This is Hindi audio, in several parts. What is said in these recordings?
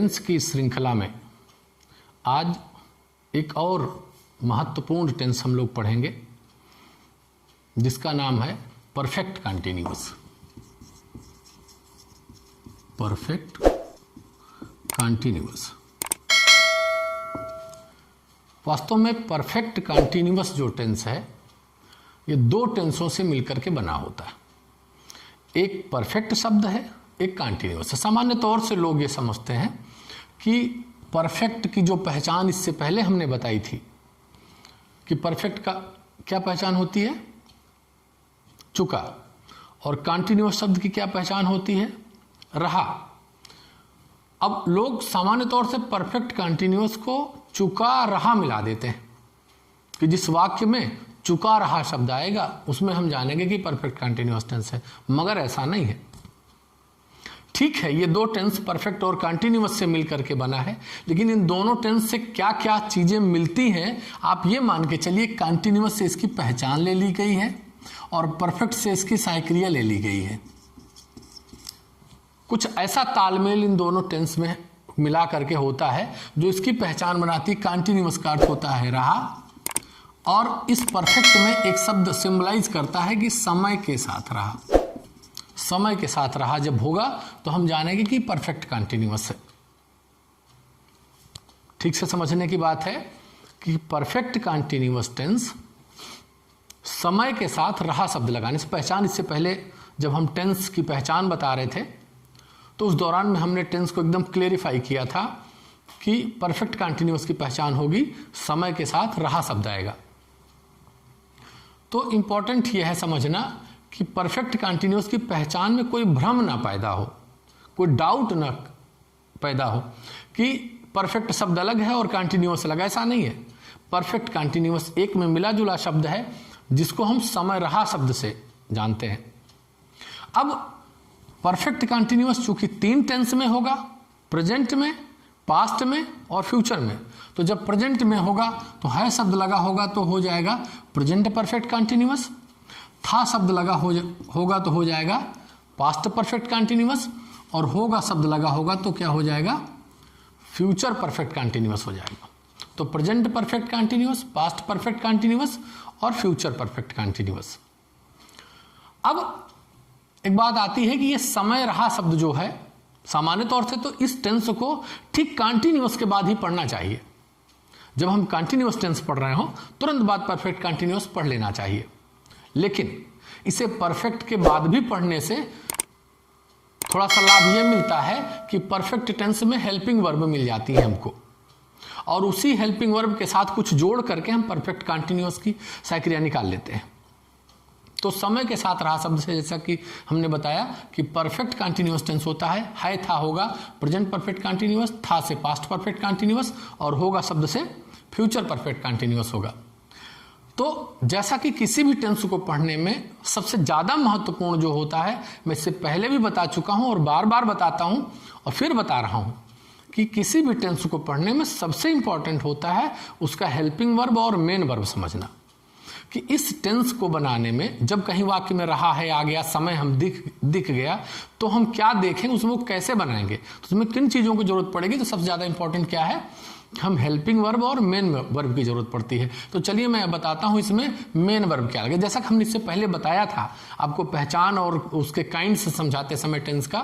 टेंस की श्रृंखला में आज एक और महत्वपूर्ण टेंस हम लोग पढ़ेंगे जिसका नाम है परफेक्ट कंटीन्यूअस। Perfect continuous. वास्तव में परफेक्ट कंटीन्यूअस जो टेंस है ये दो टेंसों से मिलकर के बना होता है। एक परफेक्ट शब्द है, एक कंटीन्यूअस है। सामान्य तौर से लोग ये समझते हैं कि परफेक्ट की जो पहचान इससे पहले हमने बताई थी कि परफेक्ट का क्या पहचान होती है, चुका, और कंटीन्यूअस शब्द की क्या पहचान होती है, रहा। अब लोग सामान्य तौर से परफेक्ट कंटीन्यूअस को चुका रहा मिला देते हैं कि जिस वाक्य में चुका रहा शब्द आएगा उसमें हम जानेंगे कि परफेक्ट कंटीन्यूअस टेंस है, मगर ऐसा नहीं है। ठीक है, ये दो टेंस परफेक्ट और कंटीन्यूअस से मिलकर के बना है, लेकिन इन दोनों टेंस से क्या क्या चीजें मिलती हैं आप ये मान के चलिए। कंटीन्यूअस से इसकी पहचान ले ली गई है और परफेक्ट से इसकी सहायक्रिया ले ली गई है। कुछ ऐसा तालमेल इन दोनों टेंस में मिला करके होता है जो इसकी पहचान बनाती है। कंटीन्यूअस का अर्थ होता है रहा, और इस परफेक्ट में एक शब्द सिंबलाइज करता है कि समय के साथ रहा। समय के साथ रहा जब होगा तो हम जानेंगे कि परफेक्ट कंटीन्यूअस है। ठीक से समझने की बात है कि परफेक्ट कंटीन्यूअस टेंस समय के साथ रहा शब्द लगाने से पहचान। इससे पहले जब हम टेंस की पहचान बता रहे थे तो उस दौरान में हमने टेंस को एकदम क्लेरिफाई किया था कि परफेक्ट कंटीन्यूअस की पहचान होगी समय के साथ रहा शब्द आएगा। तो इंपॉर्टेंट यह है समझना कि परफेक्ट कंटीन्यूअस की पहचान में कोई भ्रम ना पैदा हो, कोई डाउट ना पैदा हो कि परफेक्ट शब्द अलग है और कंटीन्यूअस अलग। ऐसा नहीं है। परफेक्ट कंटीन्यूअस एक में मिला जुला शब्द है जिसको हम समय रहा शब्द से जानते हैं। अब परफेक्ट कंटीन्यूअस चूंकि तीन टेंस में होगा, प्रेजेंट में, पास्ट में और फ्यूचर में, तो जब प्रेजेंट में होगा तो है शब्द लगा होगा तो हो जाएगा प्रेजेंट परफेक्ट कंटीन्यूअस। था शब्द लगा होगा तो हो जाएगा पास्ट परफेक्ट कंटीन्यूअस, और होगा शब्द लगा होगा तो क्या हो जाएगा, फ्यूचर परफेक्ट कंटीन्यूअस हो जाएगा। तो present perfect continuous, past perfect continuous और फ्यूचर परफेक्ट कंटीन्यूअस। अब एक बात आती है कि ये समय रहा शब्द जो है सामान्य तौर से तो इस टेंस को ठीक कंटीन्यूअस के बाद ही पढ़ना चाहिए। जब हम कंटीन्यूअस टेंस पढ़ रहे हो तुरंत बाद परफेक्ट कंटीन्यूअस पढ़ लेना चाहिए, लेकिन इसे परफेक्ट के बाद भी पढ़ने से थोड़ा सा लाभ यह मिलता है कि परफेक्ट टेंस में हेल्पिंग वर्ब मिल जाती है हमको, और उसी हेल्पिंग वर्ब के साथ कुछ जोड़ करके हम परफेक्ट कंटीन्यूअस की सहायक्रिया निकाल लेते हैं। तो समय के साथ रहा शब्द से जैसा कि हमने बताया कि परफेक्ट कंटीन्यूअस टेंस होता है था होगा प्रेजेंट परफेक्ट कंटीन्यूअस, था से पास्ट परफेक्ट कंटीन्यूअस, और होगा शब्द से फ्यूचर परफेक्ट कंटीन्यूअस होगा। तो जैसा कि किसी भी टेंस को पढ़ने में सबसे ज़्यादा महत्वपूर्ण जो होता है, मैं इससे पहले भी बता चुका हूं और बार बार बताता हूं और फिर बता रहा हूं कि किसी भी टेंस को पढ़ने में सबसे इंपॉर्टेंट होता है उसका हेल्पिंग वर्ब और मेन वर्ब समझना। कि इस टेंस को बनाने में जब कहीं वाक्य में रहा है आ गया, समय हम दिख गया, तो हम क्या देखें, उसमें कैसे बनाएंगे, तो उसमें किन चीज़ों की जरूरत पड़ेगी। तो सबसे ज़्यादा इंपॉर्टेंट क्या है, हम हेल्पिंग वर्ब और मेन वर्ब की जरूरत पड़ती है। तो चलिए मैं बताता हूं इसमें मेन वर्ब क्या लगे। जैसा कि हमने इससे पहले बताया था आपको पहचान और उसके काइंड से समझाते समय टेंस का,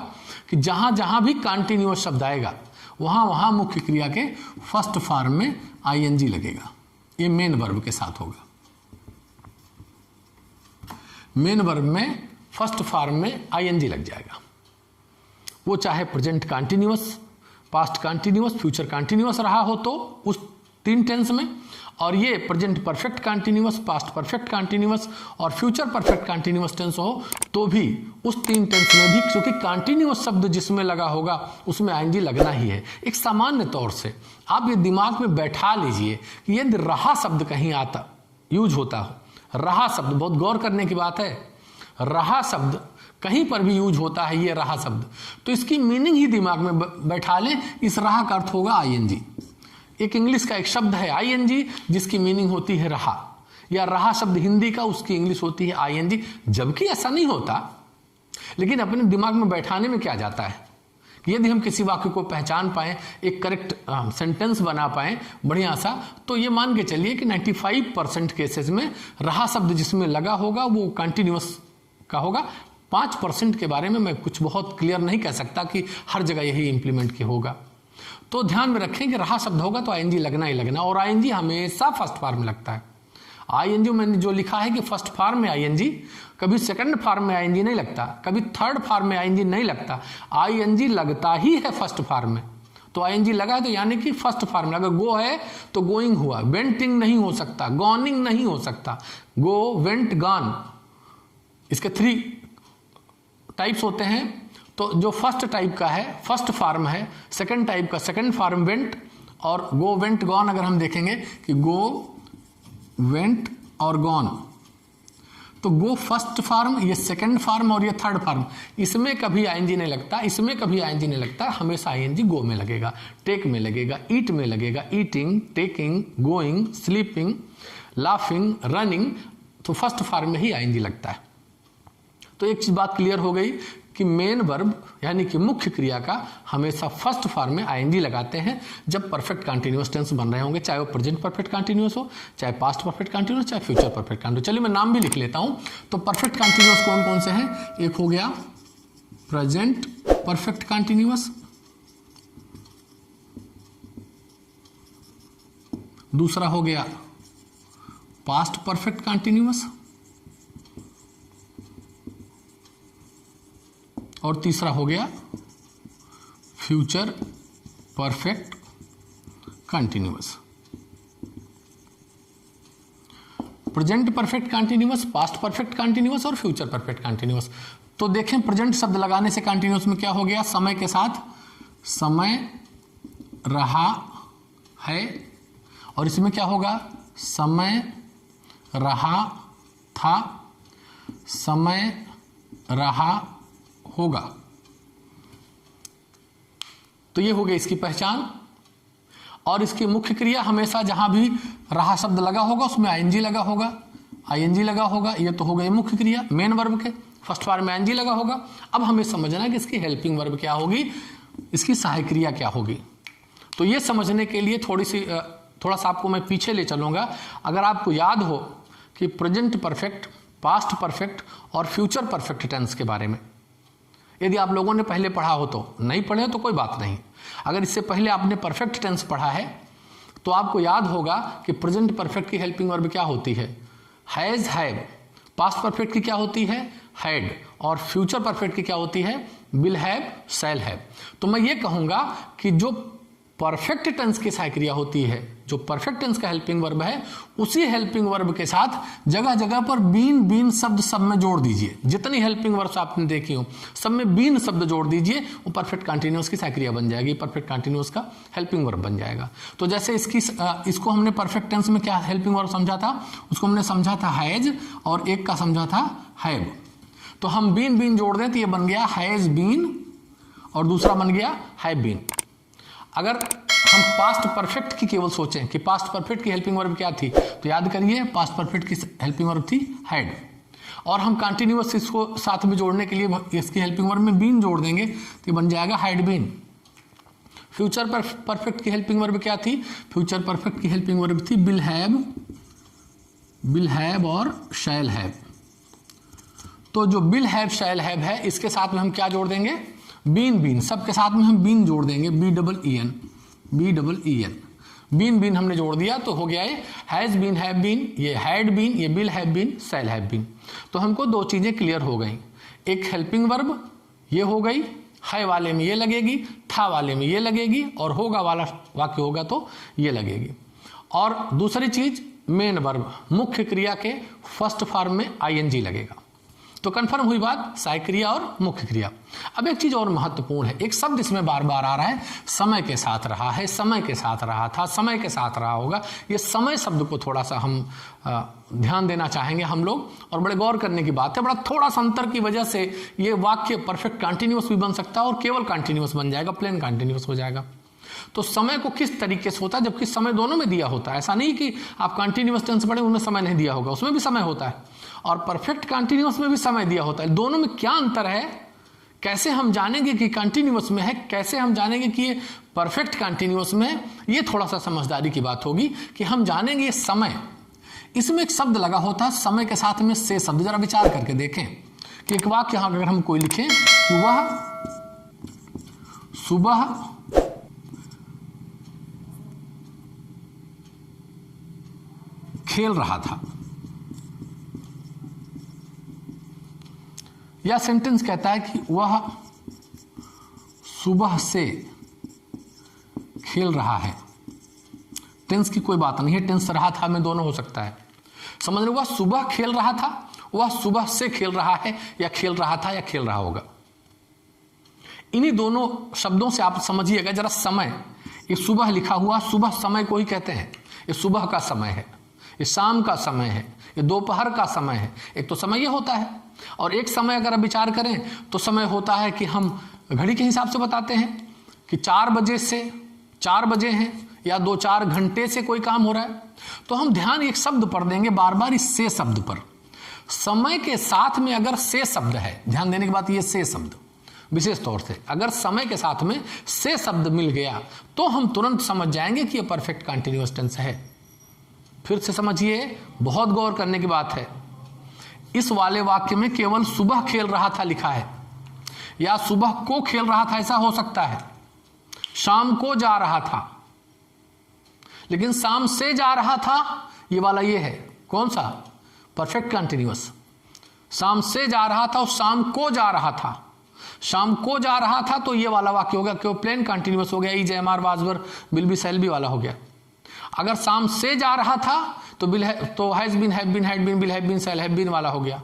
कि जहां जहां भी कंटीन्यूअस शब्द आएगा वहां वहां मुख्य क्रिया के फर्स्ट फॉर्म में आईएनजी लगेगा। ये मेन वर्ब के साथ होगा। मेन वर्ब में फर्स्ट फॉर्म में आईएनजी लग जाएगा, वो चाहे present continuous, past continuous, future continuous रहा हो तो उस तीन टेंस में, और ये present perfect continuous, past perfect continuous और फ्यूचर परफेक्ट कंटीन्यूअस टेंस हो तो भी उस तीन टेंस में भी, क्योंकि कंटीन्यूअस शब्द जिसमें लगा होगा उसमें आईएनजी लगना ही है। एक सामान्य तौर से आप ये दिमाग में बैठा लीजिए कि यदि रहा शब्द कहीं आता यूज होता हो, रहा शब्द बहुत गौर करने की बात है, रहा शब्द कहीं पर भी यूज होता है, ये रहा शब्द, तो इसकी मीनिंग ही दिमाग में बैठा लें। इस रहा का अर्थ होगा आईएनजी। एक इंग्लिश का एक शब्द है आईएनजी जिसकी मीनिंग होती है रहा, या रहा शब्द हिंदी का उसकी इंग्लिश होती है आईएनजी, जबकि ऐसा नहीं होता। लेकिन अपने दिमाग में बैठाने में क्या जाता है यदि हम किसी वाक्य को पहचान पाएं, एक करेक्ट सेंटेंस बना पाएं बढ़िया सा, तो ये मान के चलिए कि 95% केसेस में रहा शब्द जिसमें लगा होगा वो कंटिन्यूअस का होगा। 5% के बारे में मैं कुछ बहुत क्लियर नहीं कह सकता कि हर जगह यही इंप्लीमेंट की होगा। तो ध्यान में रखें कि रहा शब्द होगा तो आईएनजी लगना ही लगना, और आईएनजी हमेशा फर्स्ट फॉर्म में लगता है। आईएनजी मैंने जो लिखा है कि फर्स्ट फॉर्म में आईएनजी, कभी सेकंड फॉर्म में आईएनजी नहीं लगता, कभी थर्ड फॉर्म में आईएनजी नहीं लगता, आईएनजी लगता ही है फर्स्ट फॉर्म में। तो आईएनजी लगा है तो यानी कि फर्स्ट फॉर्म में। अगर गो है तो गोइंग हुआ, वेंटिंग नहीं हो सकता, गॉनिंग नहीं हो सकता, गो वेंट गॉन, इसके 3 टाइप्स होते हैं। तो जो फर्स्ट टाइप का है फर्स्ट फॉर्म है, सेकंड टाइप का सेकंड फॉर्म वेंट, और गो वेंट गॉन अगर हम देखेंगे कि गो वेंट और गॉन, तो गो फर्स्ट फॉर्म, ये सेकंड फॉर्म और ये थर्ड फॉर्म, इसमें कभी आईएनजी नहीं लगता, इसमें कभी आईएनजी नहीं लगता, हमेशा आईएनजी गो में लगेगा, टेक में लगेगा, ईट में लगेगा, eating, taking, going, sleeping, laughing, running, तो फर्स्ट फॉर्म में ही आईएनजी लगता है। तो एक चीज बात क्लियर हो गई कि मेन वर्ब यानी कि मुख्य क्रिया का हमेशा फर्स्ट फॉर्म में आईएनजी लगाते हैं जब परफेक्ट कंटीन्यूअस टेंस बन रहे होंगे, चाहे वो प्रेजेंट परफेक्ट कंटीन्यूअस हो, चाहे पास्ट परफेक्ट कंटीन्यूअस, चाहे फ्यूचर परफेक्ट कंटीन्यूअस। चलिए मैं नाम भी लिख लेता हूं। तो परफेक्ट कंटीन्यूअस कौन कौन से हैं? एक हो गया प्रेजेंट परफेक्ट कंटीन्यूअस, दूसरा हो गया पास्ट परफेक्ट कंटीन्यूअस, और तीसरा हो गया future perfect continuous. Present perfect continuous, past perfect continuous और फ्यूचर परफेक्ट कंटीन्यूअस। तो देखें प्रेजेंट शब्द लगाने से कंटीन्यूअस में क्या हो गया? समय के साथ समय रहा है, और इसमें क्या होगा? समय रहा था, समय रहा होगा। तो ये हो गई इसकी पहचान। और इसकी मुख्य क्रिया हमेशा जहां भी रहा शब्द लगा होगा उसमें आईएनजी लगा होगा, आईएनजी लगा होगा। ये तो हो गई मुख्य क्रिया मेन वर्ब के, फर्स्ट फॉर्म में आईएनजी लगा होगा। अब हमें समझना है कि इसकी हेल्पिंग वर्ब क्या होगी, इसकी सहायक क्रिया क्या होगी। तो ये समझने के लिए थोड़ा सा आपको मैं पीछे ले चलूंगा। अगर आपको याद हो कि प्रेजेंट परफेक्ट, पास्ट परफेक्ट और फ्यूचर परफेक्ट टेंस के बारे में यदि आप लोगों ने पहले पढ़ा हो, तो नहीं पढ़े तो कोई बात नहीं। अगर इससे पहले आपने परफेक्ट टेंस पढ़ा है तो आपको याद होगा कि प्रेजेंट परफेक्ट की हेल्पिंग वर्ब क्या होती है? Has, have. पास्ट परफेक्ट की क्या होती है? हैड। और फ्यूचर परफेक्ट की क्या होती है? Will have, shall have. तो मैं ये कहूंगा कि जो परफेक्ट टेंस की सहायक क्रिया होती है, जो परफेक्ट टेंस का हेल्पिंग वर्ब है, उसी हेल्पिंग वर्ब के साथ जगह जगह पर बीन शब्द सब में जोड़ दीजिए। जितनी हेल्पिंग वर्ब्स आपने देखी हो सब में बीन शब्द जोड़ दीजिए, वो परफेक्ट कंटीन्यूअस की सहायक क्रिया बन जाएगी, परफेक्ट कंटीन्यूअस का हेल्पिंग वर्ब बन जाएगा। तो जैसे इसको हमने परफेक्ट टेंस में क्या हेल्पिंग वर्ब समझा था? उसको हमने समझा था हैज, और एक का समझा था हैव। तो हम बीन जोड़ दें तो ये बन गया हैज बीन, और दूसरा बन गया हैव बीन। अगर हम पास्ट परफेक्ट की केवल सोचें कि पास्ट परफेक्ट की हेल्पिंग वर्ब क्या थी, तो याद करिए पास्ट परफेक्ट की हेल्पिंग वर्ब थी हैड। और हम कंटिन्यूअस इसको साथ में जोड़ने के लिए इसकी हेल्पिंग वर्ब में बीन जोड़ देंगे तो ये बन जाएगा हैड बीन। फ्यूचर परफेक्ट की हेल्पिंग वर्ब क्या थी? फ्यूचर परफेक्ट की हेल्पिंग वर्ब थी विल हैव और शैल हैव। तो जो विल हैव शैल हैव है, इसके साथ में हम क्या जोड़ देंगे? बीन। सबके साथ में हम बीन जोड़ देंगे, बीन हमने जोड़ दिया तो हो गया ये हैज बीन, हैव बीन, ये हैड बीन, ये will have been, shall have been. तो हमको दो चीजें क्लियर हो गई। एक हेल्पिंग वर्ब ये हो गई, है वाले में ये लगेगी, था वाले में ये लगेगी, और होगा वाला वाक्य होगा तो ये लगेगी। और दूसरी चीज मेन वर्ब, मुख्य क्रिया के फर्स्ट फॉर्म में आईएनजी लगेगा। तो कंफर्म हुई बात, सहायक क्रिया और मुख्य क्रिया। अब एक चीज और महत्वपूर्ण है, एक शब्द इसमें बार बार आ रहा है, समय के साथ रहा है, समय के साथ रहा था, समय के साथ रहा होगा। ये समय शब्द को थोड़ा सा हम ध्यान देना चाहेंगे हम लोग, और बड़े गौर करने की बात है। बड़ा थोड़ा सा अंतर की वजह से ये वाक्य परफेक्ट कंटिन्यूअस भी बन सकता है और केवल कंटिन्यूअस बन जाएगा, प्लेन कंटिन्यूअस हो जाएगा। तो समय को किस तरीके से होता है, जबकि समय दोनों में दिया होता है। ऐसा नहीं कि आप कंटिन्यूअस टेंस पढ़े उनमें समय नहीं दिया होगा, उसमें भी समय होता है, और परफेक्ट कंटिन्यूअस में भी समय दिया होता है। दोनों में क्या अंतर है, कैसे हम जानेंगे कि कंटिन्यूअस में है, कैसे हम जानेंगे कि ये परफेक्ट कंटिन्यूअस में है, ये थोड़ा सा समझदारी की बात होगी कि हम जानेंगे ये समय। इसमें एक शब्द लगा होता है समय के साथ में से शब्द। जरा विचार करके देखें कि एक वाक्य यहां अगर हम कोई लिखें कि वह सुबह खेल रहा था, या सेंटेंस कहता है कि वह सुबह से खेल रहा है। टेंस की कोई बात नहीं है, टेंस रहा था में दोनों हो सकता है। समझ रहे, वह सुबह खेल रहा था, वह सुबह से खेल रहा है, या खेल रहा था या खेल रहा होगा। इन्हीं दोनों शब्दों से आप समझिएगा जरा समय। ये सुबह लिखा हुआ, सुबह समय को ही कहते हैं। ये सुबह का समय है, ये शाम का समय है, ये दोपहर का समय है। एक तो समय ये होता है, और एक समय अगर आप विचार करें तो समय होता है कि हम घड़ी के हिसाब से बताते हैं कि 4 बजे से 4 बजे हैं, या 2-4 घंटे से कोई काम हो रहा है। तो हम ध्यान एक शब्द पर देंगे बार बार, इस से शब्द पर। समय के साथ में अगर से शब्द है, ध्यान देने की बात, ये से शब्द विशेष तौर से अगर समय के साथ में से शब्द मिल गया तो हम तुरंत समझ जाएंगे कि ये परफेक्ट कंटिन्यूअस टेंस है। फिर से समझिए, बहुत गौर करने की बात है। इस वाले वाक्य में केवल सुबह खेल रहा था लिखा है, या सुबह को खेल रहा था ऐसा हो सकता है, शाम को जा रहा था, लेकिन शाम से जा रहा था ये वाला ये है। कौन सा? Perfect continuous. शाम से जा रहा था और शाम को जा रहा था। शाम को जा रहा था तो ये वाला वाक्य हो गया, क्यों? प्लेन कंटिन्यूअस हो गया, ई जेएमआर वाजवर विल बी शैल बी वाला हो गया। अगर शाम से जा रहा था तो has been, have been, had been, will have been, shall have been वाला हो गया।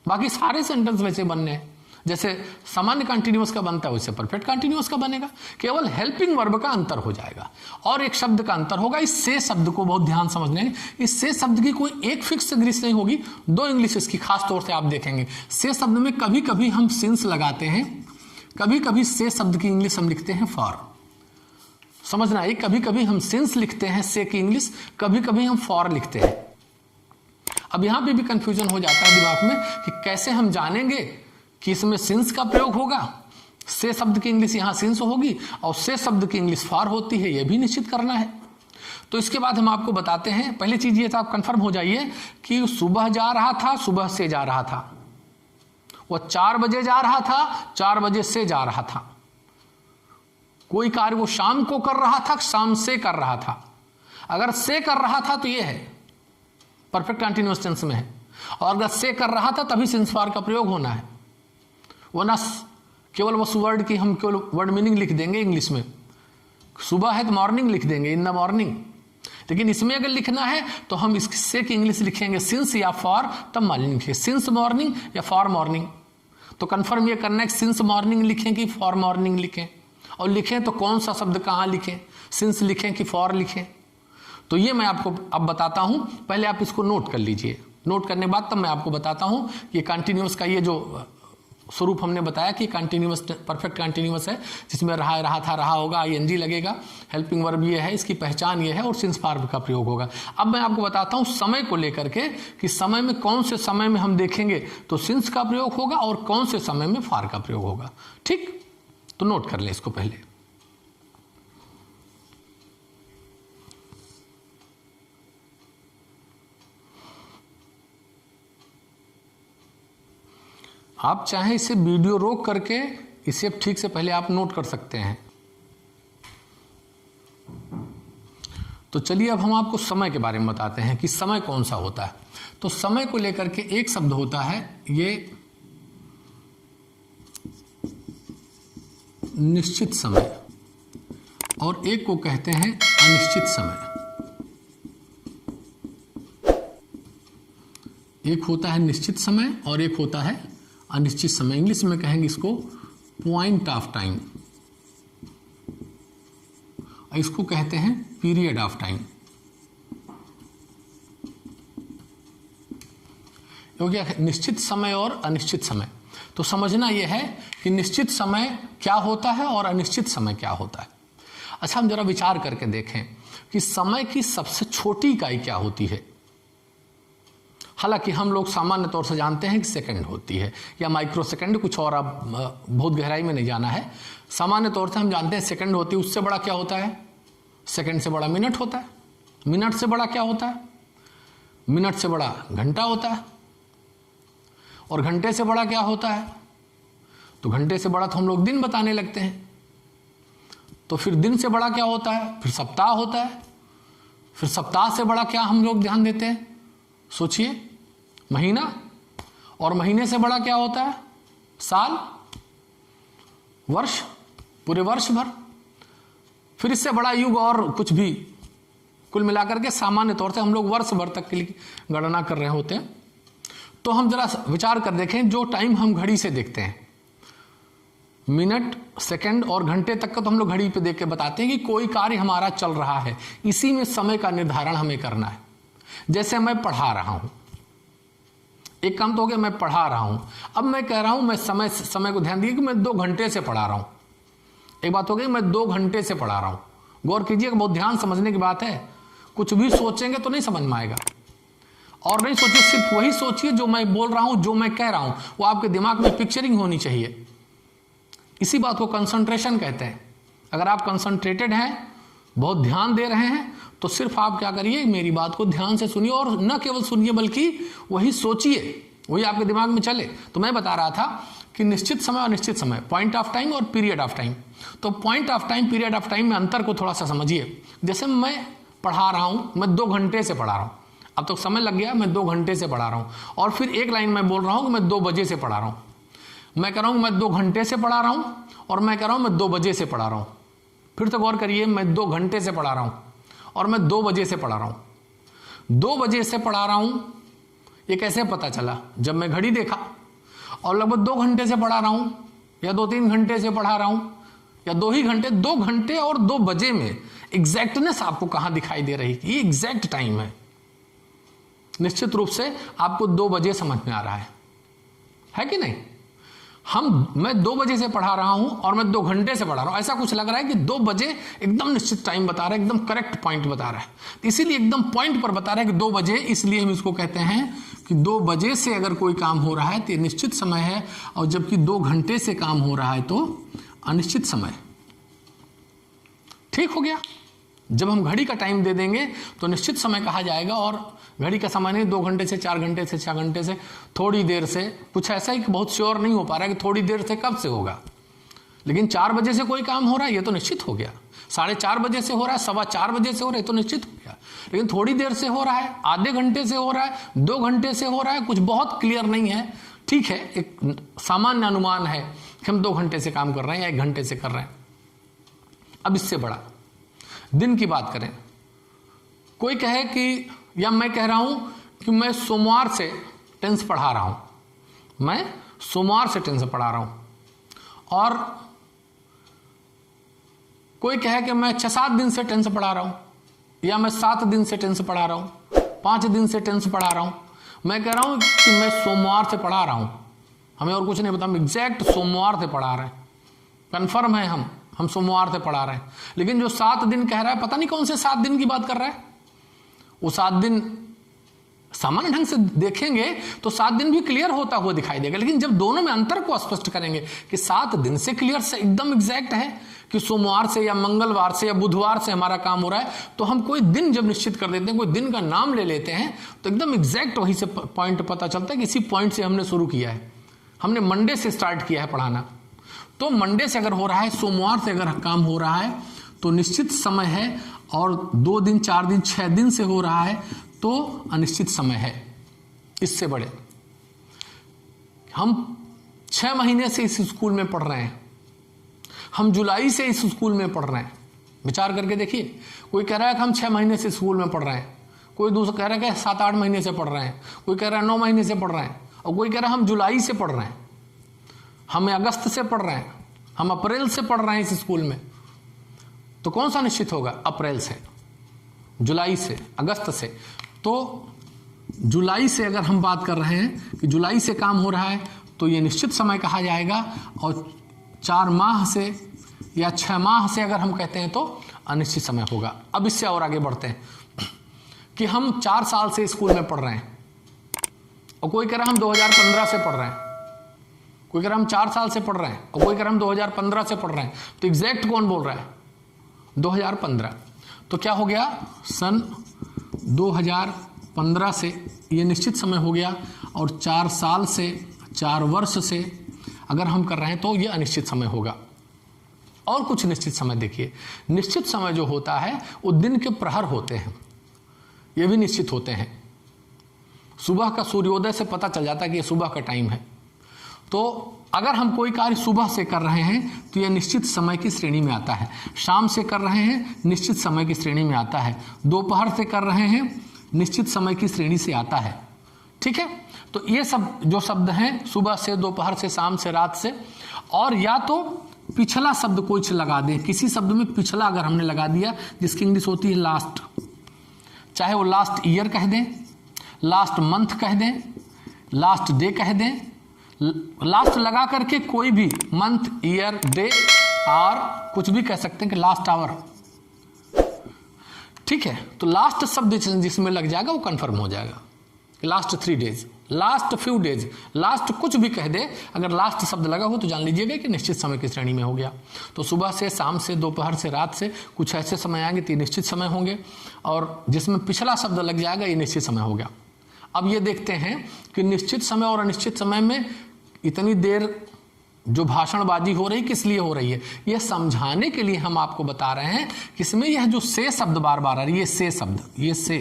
बाकी सारे सेंटेंस वैसे बनने हैं, जैसे सामान्य कंटिन्यूअस का बनता है वैसे परफेक्ट कंटिन्यूअस का बनेगा। केवल हेल्पिंग वर्ब का अंतर हो जाएगा और एक शब्द का अंतर होगा। इस से शब्द को बहुत ध्यान समझने, इस से शब्द की कोई एक फिक्स इंग्लिश नहीं होगी, 2 इंग्लिश इसकी खास तौर से आप देखेंगे। से शब्द में कभी कभी हम सिंस लगाते हैं, कभी कभी से शब्द की इंग्लिश हम लिखते हैं फॉर। समझना है, कभी कभी हम सिंस लिखते हैं से की इंग्लिश, कभी कभी हम फॉर लिखते हैं। अब यहां पे भी कंफ्यूजन हो जाता है दिमाग में कि कैसे हम जानेंगे कि इसमें सिंस का प्रयोग होगा, से शब्द की इंग्लिश यहां सिंस होगी और से शब्द की इंग्लिश फॉर होती है, यह भी निश्चित करना है। तो इसके बाद हम आपको बताते हैं, पहली चीज ये था, आप कंफर्म हो जाइए कि सुबह जा रहा था, सुबह से जा रहा था। वह 4 बजे जा रहा था, 4 बजे से जा रहा था। कोई कार्य वो शाम को कर रहा था, शाम से कर रहा था। अगर से कर रहा था तो ये है परफेक्ट कंटिन्यूअस टेंस में है, और अगर से कर रहा था तभी सिंस फॉर का प्रयोग होना है। वरना केवल उस वर्ड की हम केवल वर्ड मीनिंग लिख देंगे इंग्लिश में। सुबह है तो मॉर्निंग लिख देंगे, इन द मॉर्निंग। लेकिन इसमें अगर लिखना है तो हम इससे की इंग्लिश लिखेंगे सिंस या फॉर, तब मॉर्निंग लिखें, सिंस मॉर्निंग या फॉर मॉर्निंग। तो कंफर्म ये करना है सिंस मॉर्निंग लिखें कि फॉर मॉर्निंग लिखें, और लिखें तो कौन सा शब्द कहाँ लिखें, सिंस लिखें कि फॉर लिखें। तो ये मैं आपको अब बताता हूं, पहले आप इसको नोट कर लीजिए। नोट करने के बाद तब मैं आपको बताता हूं कि कंटिन्यूअस का ये जो स्वरूप हमने बताया कि कंटिन्यूअस परफेक्ट कंटिन्यूअस है, जिसमें रहा था, रहा होगा, आईएनजी लगेगा, हेल्पिंग वर्ब ये है, इसकी पहचान ये है, और सिंस फॉर का प्रयोग होगा। अब मैं आपको बताता हूं समय को लेकर के कि समय में कौन से समय में हम देखेंगे तो सिंस का प्रयोग होगा और कौन से समय में फॉर का प्रयोग होगा। ठीक, तो नोट कर लें इसको पहले। आप चाहें इसे वीडियो रोक करके इसे ठीक से पहले आप नोट कर सकते हैं। तो चलिए अब हम आपको समय के बारे में बताते हैं कि समय कौन सा होता है। तो समय को लेकर के एक शब्द होता है ये निश्चित समय, और एक को कहते हैं अनिश्चित समय। एक होता है निश्चित समय और एक होता है अनिश्चित समय। इंग्लिश में कहेंगे इसको पॉइंट ऑफ टाइम, इसको कहते हैं पीरियड ऑफ टाइम। क्योंकि निश्चित समय और अनिश्चित समय, तो समझना यह है कि निश्चित समय क्या होता है और अनिश्चित समय क्या होता है। अच्छा, हम जरा विचार करके देखें कि समय की सबसे छोटी इकाई क्या होती है। हालांकि हम लोग सामान्य तौर से जानते हैं कि सेकंड होती है या माइक्रो सेकंड, कुछ और आप बहुत गहराई में नहीं जाना है। सामान्य तौर से हम जानते हैं सेकंड होती है। उससे बड़ा क्या होता है? सेकंड से बड़ा मिनट होता है। मिनट से बड़ा क्या होता है? मिनट से बड़ा घंटा होता है। और घंटे से बड़ा क्या होता है? तो घंटे से बड़ा तो हम लोग दिन बताने लगते हैं। तो फिर दिन से बड़ा क्या होता है? फिर सप्ताह होता है। फिर सप्ताह से बड़ा क्या हम लोग ध्यान देते हैं? सोचिए, महीना। और महीने से बड़ा क्या होता है? साल, वर्ष, पूरे वर्ष भर। फिर इससे बड़ा युग और कुछ भी। कुल मिलाकर के सामान्य तौर से हम लोग वर्ष भर तक के लिए गणना कर रहे होते हैं। तो हम जरा विचार कर देखें, जो टाइम हम घड़ी से देखते हैं, मिनट, सेकंड और घंटे तक का तो हम लोग घड़ी पे देख के बताते हैं कि कोई कार्य हमारा चल रहा है, इसी में समय का निर्धारण हमें करना है। जैसे मैं पढ़ा रहा हूं, एक काम तो हो गया, मैं पढ़ा रहा हूं। अब मैं कह रहा हूं, मैं समय को ध्यान दिए कि मैं 2 घंटे से पढ़ा रहा हूं। एक बात हो गई, मैं 2 घंटे से पढ़ा रहा हूं। गौर कीजिए, बहुत ध्यान समझने की बात है। कुछ भी सोचेंगे तो नहीं समझ में आएगा। और नहीं सोचिए, सिर्फ वही सोचिए जो मैं बोल रहा हूं, जो मैं कह रहा हूं, वो आपके दिमाग में पिक्चरिंग होनी चाहिए। इसी बात को कंसंट्रेशन कहते हैं। अगर आप कंसंट्रेटेड हैं, बहुत ध्यान दे रहे हैं, तो सिर्फ आप क्या करिए, मेरी बात को ध्यान से सुनिए और न केवल सुनिए बल्कि वही सोचिए, वही आपके दिमाग में चले। तो मैं बता रहा था कि निश्चित समय और निश्चित समय, पॉइंट ऑफ टाइम और पीरियड ऑफ टाइम। तो point of time, period of time में अंतर को थोड़ा सा समझिए। जैसे मैं पढ़ा रहा हूं, मैं 2 घंटे से पढ़ा रहा हूं। अब तो समय लग गया, मैं 2 घंटे से पढ़ा रहा हूं। और फिर एक लाइन में बोल रहा हूं कि मैं 2 बजे से पढ़ा रहा हूं। मैं कह रहा हूं मैं 2 घंटे से पढ़ा रहा हूं, और मैं कह रहा हूं मैं 2 बजे से पढ़ा रहा हूं। फिर तो गौर करिए, मैं 2 घंटे से पढ़ा रहा हूं और मैं 2 बजे से पढ़ा रहा हूं। 2 बजे से पढ़ा रहा हूं, ये कैसे पता चला? जब मैं घड़ी देखा और लगभग 2 घंटे से पढ़ा रहा हूं, या 2-3 घंटे से पढ़ा रहा हूं, या 2 ही घंटे। 2 घंटे और 2 बजे में एग्जैक्टनेस आपको कहां दिखाई दे रही? ये एग्जैक्ट टाइम है। निश्चित रूप से आपको 2 बजे समझ में आ रहा है कि नहीं? मैं 2 बजे से पढ़ा रहा हूं और मैं 2 घंटे से पढ़ा रहा हूं। ऐसा कुछ लग रहा है कि 2 बजे एकदम निश्चित टाइम बता रहा है, एकदम करेक्ट पॉइंट बता रहा है। इसीलिए एकदम पॉइंट पर बता रहा है कि 2 बजे, इसलिए हम इसको कहते हैं कि 2 बजे से अगर कोई काम हो रहा है तो ये निश्चित समय है, और जबकि 2 घंटे से काम हो रहा है तो अनिश्चित समय। ठीक हो गया? जब हम घड़ी का टाइम दे देंगे तो निश्चित समय कहा जाएगा, और घड़ी का समय नहीं 2 घंटे से 4 घंटे से 6 घंटे से, थोड़ी देर से, कुछ ऐसा ही बहुत श्योर नहीं हो पा रहा है कि थोड़ी देर से कब से होगा। लेकिन 4 बजे से कोई काम हो रहा है, ये तो निश्चित हो गया। 4:30 बजे से हो रहा है, 4:15 बजे से हो रहा है, तो निश्चित हो गया। लेकिन थोड़ी देर से हो रहा है, आधे घंटे से हो रहा है, 2 घंटे से हो रहा है, कुछ बहुत क्लियर नहीं है। ठीक है, एक सामान्य अनुमान है कि हम 2 घंटे से काम कर रहे हैं या 1 घंटे से कर रहे हैं। अब इससे बड़ा दिन की बात करें, कोई कहे कि, या मैं कह रहा हूं कि मैं सोमवार से टेंस पढ़ा रहा हूं, मैं सोमवार से टेंस पढ़ा रहा हूं, और कोई कहे कि मैं 6-7 दिन से टेंस पढ़ा रहा हूं, या मैं 7 दिन से टेंस पढ़ा रहा हूं, 5 दिन से टेंस पढ़ा रहा हूं। मैं कह रहा हूं कि मैं सोमवार से पढ़ा रहा हूं, हमें और कुछ नहीं पता, हम एग्जैक्ट सोमवार से पढ़ा रहे हैं, कन्फर्म है हम सोमवार से पढ़ा रहे हैं। लेकिन जो 7 दिन कह रहा है, पता नहीं कौन से 7 दिन की बात कर रहा है। वो 7 दिन सामान्य ढंग से देखेंगे तो 7 दिन भी क्लियर होता हुआ दिखाई देगा, लेकिन जब दोनों में अंतर को स्पष्ट करेंगे कि 7 दिन से क्लियर से एकदम एग्जैक्ट है कि सोमवार से या मंगलवार से या बुधवार से हमारा काम हो रहा है, तो हम कोई दिन जब निश्चित कर देते हैं, कोई दिन का नाम ले लेते हैं, तो एकदम एग्जैक्ट वहीं से पॉइंट पता चलता है कि इसी पॉइंट से हमने शुरू किया है, हमने मंडे से स्टार्ट किया है पढ़ाना। तो मंडे से अगर हो रहा है, सोमवार से अगर काम हो रहा है तो निश्चित समय है, और 2 दिन 4 दिन 6 दिन से हो रहा है तो अनिश्चित समय है। इससे बड़े हम 6 महीने से इस स्कूल में पढ़ रहे हैं, हम जुलाई से इस स्कूल में पढ़ रहे हैं। विचार करके देखिए, कोई कह रहा है कि हम 6 महीने से स्कूल में पढ़ रहे हैं, कोई दूसरा कह रहा है कि 7-8 महीने से पढ़ रहे हैं, कोई कह रहा है 9 महीने से पढ़ रहे हैं, और कोई कह रहा है हम जुलाई से पढ़ रहे हैं, हम अगस्त से पढ़ रहे हैं, हम अप्रैल से पढ़ रहे हैं इस स्कूल में। तो कौन सा निश्चित होगा? अप्रैल से, जुलाई से, अगस्त से। तो जुलाई से अगर हम बात कर रहे हैं कि जुलाई से काम हो रहा है तो ये निश्चित समय कहा जाएगा, और 4 माह से या 6 माह से अगर हम कहते हैं तो अनिश्चित समय होगा। अब इससे और आगे बढ़ते हैं कि हम 4 साल से स्कूल में पढ़ रहे हैं, और कोई कह रहा हम 2015 से पढ़ रहे हैं, कोई कह रहा हम 4 साल से पढ़ रहे हैं, और कोई कह रहा हम 2015 से पढ़ रहे हैं। तो एग्जैक्ट कौन बोल रहा है? 2015। तो क्या हो गया, सन 2015 से ये निश्चित समय हो गया, और 4 साल से 4 वर्ष से अगर हम कर रहे हैं तो ये अनिश्चित समय होगा। और कुछ निश्चित समय देखिए, निश्चित समय जो होता है वो दिन के प्रहर होते हैं, ये भी निश्चित होते हैं। सुबह का सूर्योदय से पता चल जाता है कि ये सुबह का टाइम है। तो अगर हम कोई कार्य सुबह से कर रहे हैं तो यह निश्चित समय की श्रेणी में आता है, शाम से कर रहे हैं निश्चित समय की श्रेणी में आता है, दोपहर से कर रहे हैं निश्चित समय की श्रेणी से आता है। ठीक है, तो ये सब जो शब्द हैं सुबह से, दोपहर से, शाम से, रात से, और या तो पिछला शब्द कुछ लगा दें, किसी शब्द में पिछला अगर हमने लगा दिया, जिसकी इंग्लिश होती है लास्ट, चाहे वो लास्ट ईयर कह दें, लास्ट मंथ कह दें, लास्ट डे कह दें, लास्ट लगा करके कोई भी मंथ, ईयर, डे और कुछ भी कह सकते हैं कि लास्ट आवर। ठीक है, तो लास्ट शब्द जिसमें लग जाएगा वो कंफर्म हो जाएगा। Last 3 days, last few days, last कुछ भी कह दे, अगर लास्ट शब्द लगा हो तो जान लीजिएगा कि निश्चित समय की श्रेणी में हो गया। तो सुबह से, शाम से, दोपहर से, रात से कुछ ऐसे समय आएंगे तो निश्चित समय होंगे, और जिसमें पिछला शब्द लग जाएगा ये निश्चित समय हो गया। अब ये देखते हैं कि निश्चित समय और अनिश्चित समय में इतनी देर जो भाषणबाजी हो रही किस लिए हो रही है, यह समझाने के लिए हम आपको बता रहे हैं कि इसमें यह जो से शब्द बार बार आ रही है, ये से शब्द, ये से,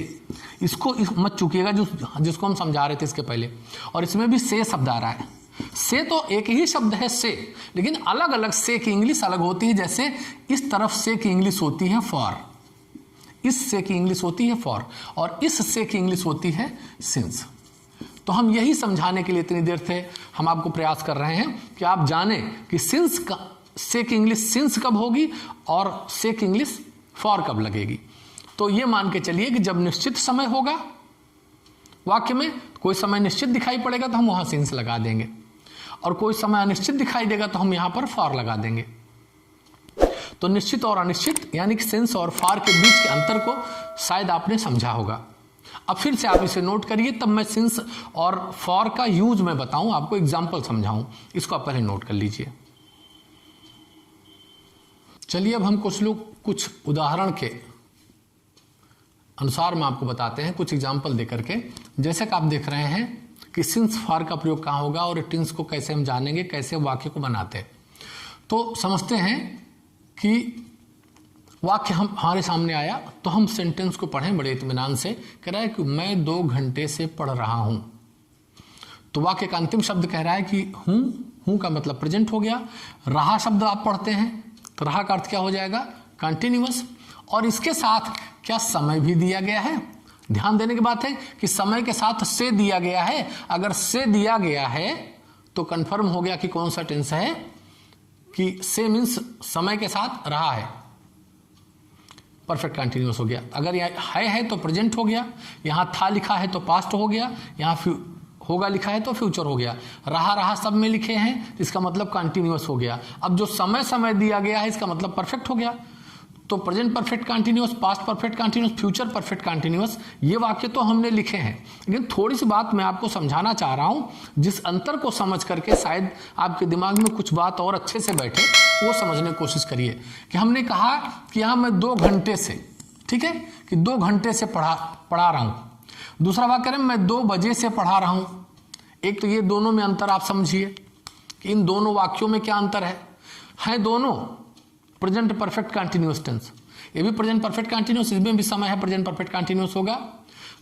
इसको मत चूकिएगा जिसको हम समझा रहे थे इसके पहले, और इसमें भी से शब्द आ रहा है। से तो एक ही शब्द है से, लेकिन अलग अलग से की इंग्लिश अलग होती है। जैसे इस तरफ से की इंग्लिश होती है फॉर, इस से की इंग्लिश होती है फॉर, और इस से की इंग्लिश होती है सिंस। तो हम यही समझाने के लिए इतनी देर से हम आपको प्रयास कर रहे हैं कि आप जाने कि सिंस का से की इंग्लिश सिंस कब होगी और से की इंग्लिश फॉर कब लगेगी। तो ये मान के चलिए कि जब निश्चित समय होगा वाक्य में, कोई समय निश्चित दिखाई पड़ेगा तो हम वहां सिंस लगा देंगे, और कोई समय अनिश्चित दिखाई देगा तो हम यहां पर फॉर लगा देंगे। तो निश्चित और अनिश्चित यानी कि सिंस और फॉर के बीच के अंतर को शायद आपने समझा होगा। अब फिर से आप इसे नोट करिए, तब मैं सिंस और फॉर का यूज मैं बताऊं, आपको एग्जाम्पल समझाऊं। इसको आप पहले नोट कर लीजिए। चलिए अब हम कुछ उदाहरण के अनुसार में आपको बताते हैं, कुछ एग्जाम्पल देकर के। जैसे कि आप देख रहे हैं कि सिंस फॉर का प्रयोग कहाँ होगा और टेंस को कैसे हम जानेंगे, कैसे वाक्य को बनाते हैं। तो समझते हैं कि वाक्य हमारे सामने आया तो हम सेंटेंस को पढ़ें बड़े इत्मीनान से। कह रहा है कि मैं 2 घंटे से पढ़ रहा हूं। तो वाक्य का अंतिम शब्द कह रहा है कि हूं का मतलब प्रेजेंट हो गया। रहा शब्द आप पढ़ते हैं तो रहा का अर्थ क्या हो जाएगा, कंटिन्यूअस, और इसके साथ क्या समय भी दिया गया है। ध्यान देने की बात है कि समय के साथ से दिया गया है। अगर से दिया गया है तो कंफर्म हो गया कि कौन सा टेंस है, कि से मीन्स समय के साथ रहा है, परफेक्ट कंटिन्यूअस हो गया। अगर यहाँ है तो प्रेजेंट हो गया, यहाँ था लिखा है तो पास्ट हो गया, यहाँ होगा लिखा है तो फ्यूचर हो गया। रहा सब में लिखे हैं, इसका मतलब कंटिन्यूअस हो गया। अब जो समय दिया गया है इसका मतलब परफेक्ट हो गया। तो present perfect continuous, past perfect continuous, future perfect continuous, ये वाक्य तो हमने लिखे हैं। लेकिन थोड़ी सी बात मैं आपको समझाना चाह रहा हूँ, जिस अंतर को समझ करके शायद आपके दिमाग में कुछ बात और अच्छे से बैठे, वो समझने की कोशिश करिए। कि हमने कहा कि यहाँ मैं 2 घंटे से, ठीक है, कि 2 घंटे से पढ़ा रहा हूँ। दूसरा वाक्य है मैं 2 बजे से पढ़ा रहा हूँ। एक तो ये दोनों में अंतर आप समझिए कि इन दोनों वाक्यों में क्या अंतर है दोनों प्रेजेंट परफेक्ट कंटिन्यूअस टेंस। ये भी प्रेजेंट परफेक्ट कंटिन्यूअस, इसमें भी समय है प्रेजेंट परफेक्ट कंटिन्यूअस होगा।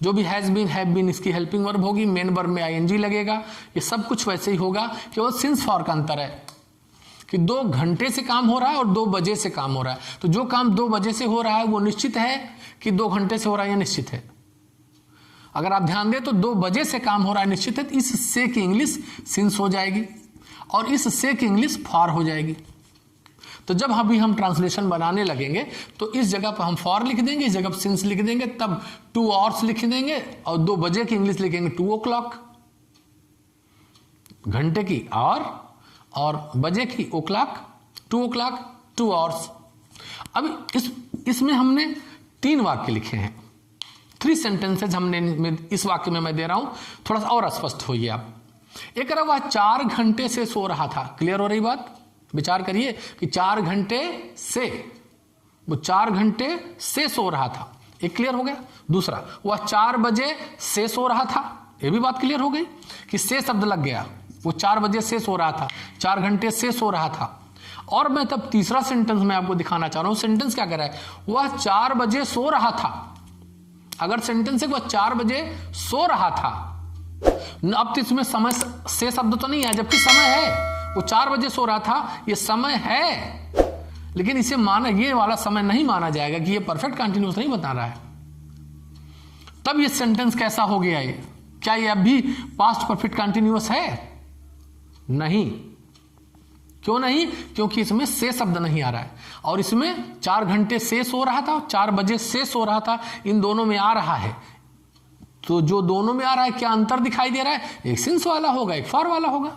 जो भी हैज बीन, हैव बीन, इसकी हेल्पिंग वर्ब होगी, मेन वर्ब में आईएनजी लगेगा। ये सब कुछ वैसे ही होगा, केवल सिंस फॉर का अंतर है कि 2 घंटे से काम हो रहा है और 2 बजे से काम हो रहा है। तो जो काम 2 बजे से हो रहा है वो निश्चित है कि 2 घंटे से हो रहा है, या निश्चित है। अगर आप ध्यान दें तो 2 बजे से काम हो रहा है निश्चित है, तो इस से की इंग्लिश सिंस हो जाएगी और इस से की इंग्लिश फॉर हो जाएगी। तो जब अभी हम ट्रांसलेशन बनाने लगेंगे तो इस जगह पर हम फॉर लिख देंगे, इस जगह पर सिंस लिख देंगे, तब 2 आवर्स लिख देंगे और 2 बजे की इंग्लिश लिखेंगे 2 o'clock, घंटे की और बजे की o'clock, 2 o'clock, 2 आवर्स। अब इसमें हमने 3 वाक्य लिखे हैं, 3 सेंटेंसेज हमने इस वाक्य में मैं दे रहा हूं, थोड़ा सा और स्पष्ट होइए आप। एक रहा वह 4 घंटे से सो रहा था। क्लियर हो रही बात? विचार करिए कि 4 घंटे से, वो 4 घंटे से सो रहा था, एक क्लियर हो गया। दूसरा, वह 4 बजे से सो रहा था, ये भी बात क्लियर हो गई कि से शब्द लग गया, वो 4 बजे से सो रहा था, 4 घंटे से सो रहा था। और मैं तब तीसरा सेंटेंस मैं आपको दिखाना चाह रहा हूं। सेंटेंस क्या कह रहा है? वह 4 बजे सो रहा था। अगर सेंटेंस है वह 4 बजे सो रहा था, अब तो इसमें समय से शब्द तो नहीं है, जबकि समय है। वो 4 बजे सो रहा था, ये समय है, लेकिन इसे माना, ये वाला समय नहीं माना जाएगा कि ये परफेक्ट कंटिन्यूअस नहीं बता रहा है। तब ये सेंटेंस कैसा हो गया? ये क्या ये अभी पास्ट परफेक्ट कंटिन्यूअस है? नहीं। क्यों नहीं? क्योंकि इसमें से शब्द नहीं आ रहा है, और इसमें 4 घंटे से सो रहा था, 4 बजे से सो रहा था, इन दोनों में आ रहा है। तो जो दोनों में आ रहा है, क्या अंतर दिखाई दे रहा है? एक सिंस वाला होगा, एक फॉर वाला होगा।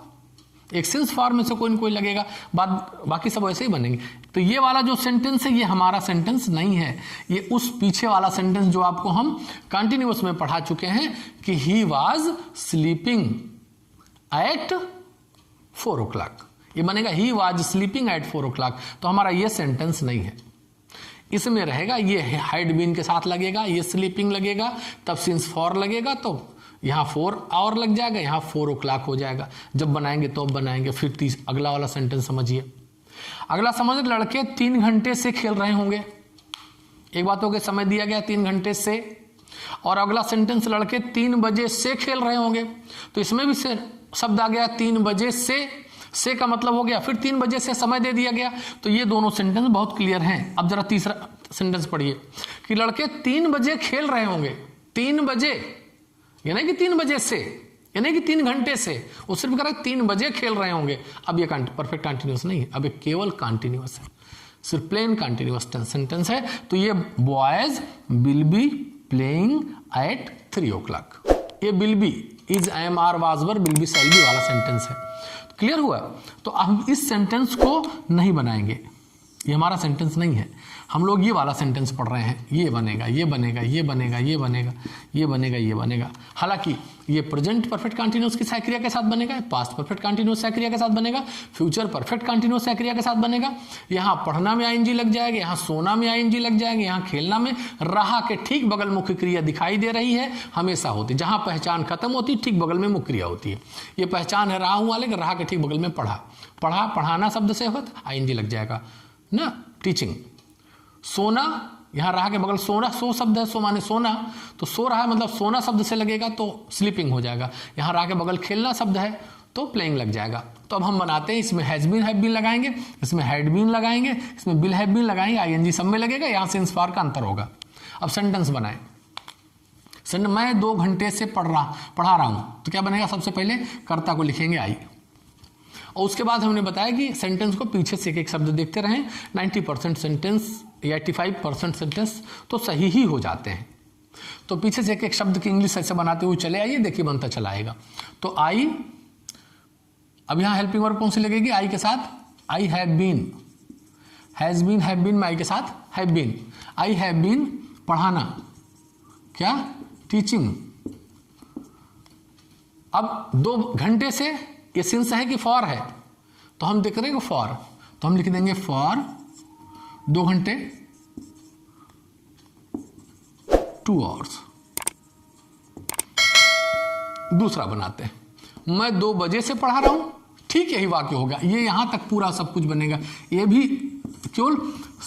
एक सिंस फॉर में से कोई न कोई लगेगा, बाकी सब वैसे ही बनेंगे। तो ये वाला जो सेंटेंस है, ये हमारा सेंटेंस नहीं है, ये उस पीछे वाला सेंटेंस जो आपको हम कंटिन्यूअस में पढ़ा चुके हैं कि he was sleeping at 4 o'clock। ये बनेगा he was sleeping at 4 o'clock। तो हमारा ये सेंटेंस नहीं है। इसमें रहेगा ये हैड बीन के साथ लगेगा, ये स्लीपिंग लगेगा, तब सिंस फॉर लगेगा, तो यहाँ 4 और लग जाएगा, यहाँ 4 o'clock हो जाएगा। जब बनाएंगे तो बनाएंगे। फिर अगला वाला सेंटेंस समझिए। अगला समझ, लड़के 3 घंटे से खेल रहे होंगे। एक बात हो गई, समय दिया गया 3 घंटे से, और अगला सेंटेंस लड़के 3 बजे से खेल रहे होंगे, तो इसमें भी से शब्द आ गया 3 बजे से का मतलब हो गया फिर 3 बजे से समय दे दिया गया। तो ये दोनों सेंटेंस बहुत क्लियर हैं। अब जरा तीसरा सेंटेंस पढ़िए कि लड़के 3 बजे खेल रहे होंगे। 3 बजे, यानी कि 3 बजे से, यानी कि 3 घंटे से, वो सिर्फ कह रहा है 3 बजे खेल रहे होंगे। अब ये परफेक्ट कंटिन्यूअस नहीं है, अब ये केवल कंटिन्यूअस है, सिर्फ प्लेन कंटिन्यूअस सेंटेंस है। तो ये boys will be playing at 3 o'clock। ये will be is am are was were will be shall be वाला सेंटेंस है। क्लियर हुआ? तो हम इस सेंटेंस को नहीं बनाएंगे, ये हमारा सेंटेंस नहीं है। हम लोग ये वाला सेंटेंस पढ़ रहे हैं, ये बनेगा, ये बनेगा, ये बनेगा, ये बनेगा, ये बनेगा, ये बनेगा। हालांकि ये प्रेजेंट परफेक्ट कंटिन्यूअस की सह-क्रिया के साथ बनेगा, पास्ट परफेक्ट कंटिन्यूअस सह-क्रिया के साथ बनेगा, फ्यूचर परफेक्ट कंटिन्यूअस सह-क्रिया के साथ बनेगा। यहाँ पढ़ना में आईएनजी लग जाएगा, यहाँ सोना में आईएनजी लग जाएगा, यहाँ खेलना में। रहा के ठीक बगल मुख्य क्रिया दिखाई दे रही है, हमेशा होती। जहाँ पहचान खत्म होती है, ठीक बगल में मुख्य क्रिया होती है। ये पहचान है रहा हूँ वाले, रहा के ठीक बगल में पढ़ा, पढ़ाना शब्द से होता, आईएनजी लग जाएगा ना। टीचिंग, सोना, यहाँ रहा के बगल सोना, सो शब्द है, सो माने सोना, तो सो रहा है मतलब सोना शब्द से लगेगा तो स्लीपिंग हो जाएगा। यहाँ रहा के बगल खेलना शब्द है तो प्लेइंग लग जाएगा। तो अब हम बनाते हैं, इसमें हैज बीन हैव बीन लगाएंगे, इसमें हैड बीन लगाएंगे, इसमें विल हैव बीन लगाएंगे, आईएनजी सब में लगेगा, यहाँ से इंस्पायर का अंतर होगा। अब सेंटेंस बनाएं। मैं 2 घंटे से पढ़ा रहा हूँ, तो क्या बनेगा? सबसे पहले कर्ता को लिखेंगे आई, और उसके बाद हमने बताया कि सेंटेंस को पीछे से एक शब्द देखते रहें। 90% सेंटेंस या 85% सेंटेंस तो सही ही हो जाते हैं। तो पीछे से एक शब्द की इंग्लिश ऐसे बनाते हुए चले आइए, देखिए बनता चला आएगा। तो आई, अब यहाँ हेल्पिंग वर्ब कौन सी लगेगी? आई के साथ I have been, has been have been में आई के साथ have been, I have been पढ़ाना, क्या? टीचिंग। अब 2 घंटे से, ये सिंस है कि फॉर है? तो हम देख रहे हैं कि फॉर, तो हम लिख देंगे फॉर 2 घंटे 2 hours। दूसरा बनाते हैं, मैं 2 बजे से पढ़ा रहा हूं, ठीक यही वाक्य होगा, ये यहां तक पूरा सब कुछ बनेगा। ये भी केवल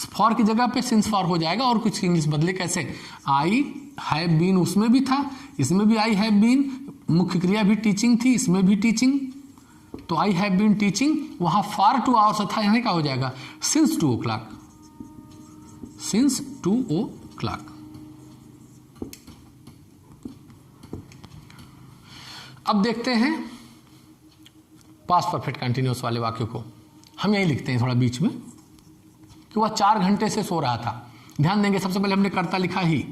फॉर की जगह पे सिंस फॉर हो जाएगा, और कुछ इंग्लिश बदले कैसे? आई हैव बीन उसमें भी था, इसमें भी आई हैव बीन, मुख्य क्रिया भी टीचिंग थी, इसमें भी टीचिंग, तो आई हैव बीन टीचिंग, वहां फॉर 2 hours था, यहाँ क्या हो जाएगा? Since 2 o'clock, since 2 o'clock। अब देखते हैं पास्ट परफेक्ट कंटिन्यूअस वाले वाक्य को। हम यही लिखते हैं थोड़ा बीच में कि वह 4 घंटे से सो रहा था। ध्यान देंगे, सबसे पहले हमने कर्ता लिखा ही,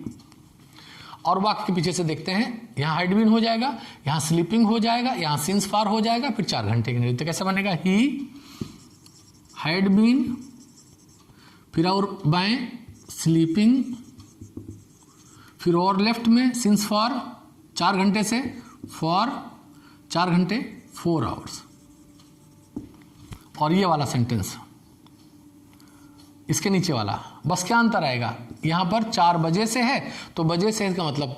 और वाक्य के पीछे से देखते हैं, यहाँ हैड बीन हो जाएगा, यहाँ स्लीपिंग हो जाएगा, यहाँ सिंस फॉर हो जाएगा, फिर 4 घंटे के लिए। तो कैसे बनेगा? ही हैड बीन, फिर और बाएं स्लीपिंग, फिर और लेफ्ट में सिंस फॉर 4 घंटे से, फॉर 4 घंटे 4 आवर्स। और ये वाला सेंटेंस इसके नीचे वाला, बस क्या अंतर आएगा, यहां पर 4 बजे से है तो बजे से का मतलब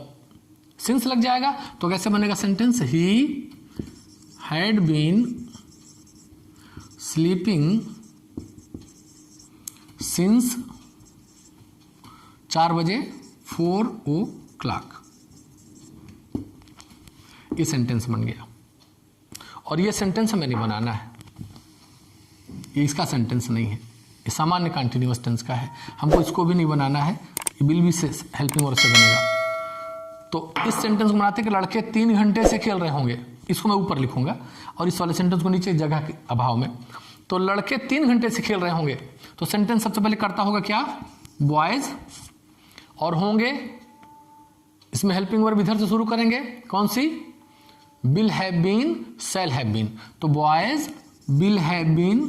सिंस लग जाएगा। तो कैसे बनेगा sentence, he had been sleeping since 4 बजे 4 o'clock। ये सेंटेंस बन गया। और ये सेंटेंस हमें नहीं बनाना है, ये इसका सेंटेंस नहीं है, ये सामान्य कंटिन्यूअस टेंस का है, हमको इसको भी नहीं बनाना है, ये विल बी से हेल्पिंग वर्ब से बनेगा। तो इस सेंटेंस को बनाते कि लड़के 3 घंटे से खेल रहे होंगे, इसको मैं ऊपर लिखूंगा और इस वाले सेंटेंस को नीचे जगह के अभाव में। तो लड़के 3 घंटे से खेल रहे होंगे, तो सेंटेंस सबसे पहले करता होगा क्या, बॉयज, और होंगे, इसमें हेल्पिंग वर्ब इधर से शुरू करेंगे, कौन सी, will have been, shall have been. तो boys will have been,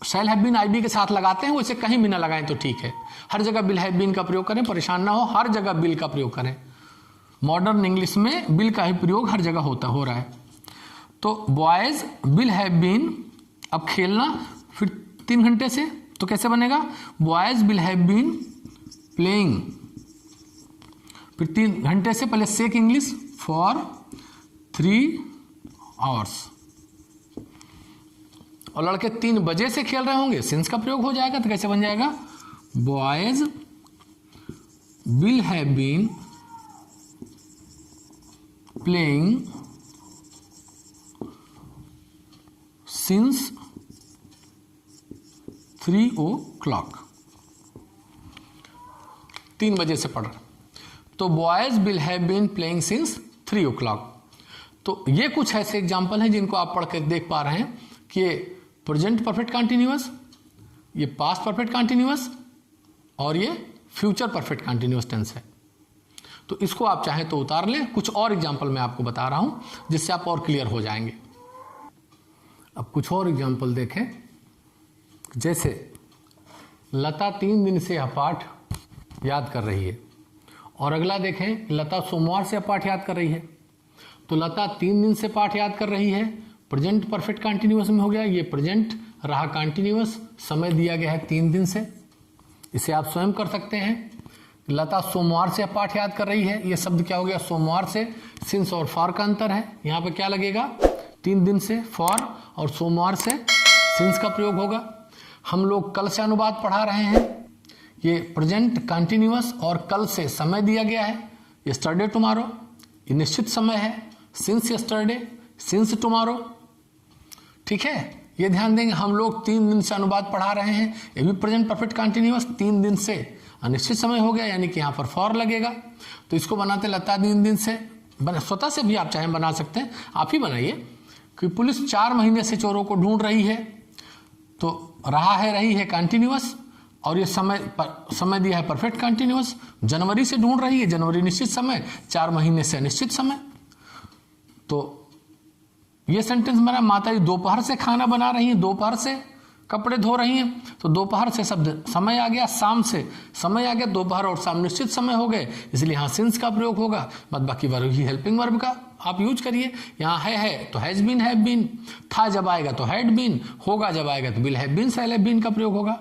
shall have been IB के साथ लगाते हैं, वैसे कहीं भी ना लगाएं तो ठीक है, हर जगह विल हैव बीन का प्रयोग करें, परेशान ना हो, हर जगह विल का प्रयोग करें। मॉडर्न इंग्लिश में विल का ही प्रयोग हर जगह हो रहा है। तो बॉयज विल हैव बीन, अब खेलना, फिर 3 घंटे से, तो कैसे बनेगा, boys will have been playing, फिर 3 घंटे से, पहले सेक इंग्लिश, फॉर 3 आवर्स। और लड़के 3 बजे से खेल रहे होंगे, सिंस का प्रयोग हो जाएगा, तो कैसे बन जाएगा, boys will have been playing since 3 o'clock। 3 बजे से पढ़ रहे, तो boys will have been playing since 3 o'clock। तो ये कुछ ऐसे एग्जाम्पल हैं जिनको आप पढ़ कर देख पा रहे हैं कि ये प्रेजेंट परफेक्ट कंटिन्यूअस, ये पास्ट परफेक्ट कंटिन्यूअस और ये फ्यूचर परफेक्ट कंटिन्यूअस टेंस है। तो इसको आप चाहें तो उतार लें, कुछ और एग्जाम्पल मैं आपको बता रहा हूं जिससे आप और क्लियर हो जाएंगे। अब कुछ और एग्जाम्पल देखें, जैसे लता 3 दिन से यह पाठ याद कर रही है, और अगला देखें लता सोमवार से पाठ याद कर रही है। तो लता 3 दिन से पाठ याद कर रही है, प्रेजेंट परफेक्ट कंटिन्यूअस में हो गया, ये प्रेजेंट रहा कंटिन्यूअस, समय दिया गया है 3 दिन से। इसे आप स्वयं कर सकते हैं, लता सोमवार से पाठ याद कर रही है, ये शब्द क्या हो गया, सोमवार से, सिंस और फॉर का अंतर है, यहाँ पे क्या लगेगा, 3 दिन से फॉर, और सोमवार से सिंस का प्रयोग होगा। हम लोग कल से अनुवाद पढ़ा रहे हैं, ये प्रेजेंट कंटिन्यूअस और कल से समय दिया गया है, यस्टरडे टुमारो, ये निश्चित समय है, सिंस यस्टरडे, सिंस टुमारो, ठीक है। ये ध्यान देंगे, हम लोग 3 दिन से अनुवाद पढ़ा रहे हैं, ये भी प्रेजेंट परफेक्ट कंटिन्यूअस, 3 दिन से अनिश्चित समय हो गया, यानी कि यहाँ पर फॉर लगेगा। तो इसको बनाते लता 3 दिन से, स्वतः से भी आप चाहे बना सकते हैं, आप ही बनाइए कि पुलिस 4 महीने से चोरों को ढूंढ रही है, तो रहा है, रही है कंटिन्यूअस, और ये समय दिया है परफेक्ट कंटिन्यूअस, जनवरी से ढूंढ रही है, जनवरी निश्चित समय, 4 महीने से अनिश्चित समय। तो ये सेंटेंस बना, माता जी दोपहर से खाना बना रही हैं, दोपहर से कपड़े धो रही हैं, तो दोपहर से शब्द समय आ गया, शाम से समय आ गया, दोपहर और शाम निश्चित समय हो गए, इसलिए यहाँ सिंस का प्रयोग होगा। बस बाकी वर्ब ही हेल्पिंग वर्ब का आप यूज करिए। यहाँ है तो हैज बीन, हैव बीन, था जब आएगा तो हैड बीन, होगा जब आएगा तो will have been, shall have been का प्रयोग होगा,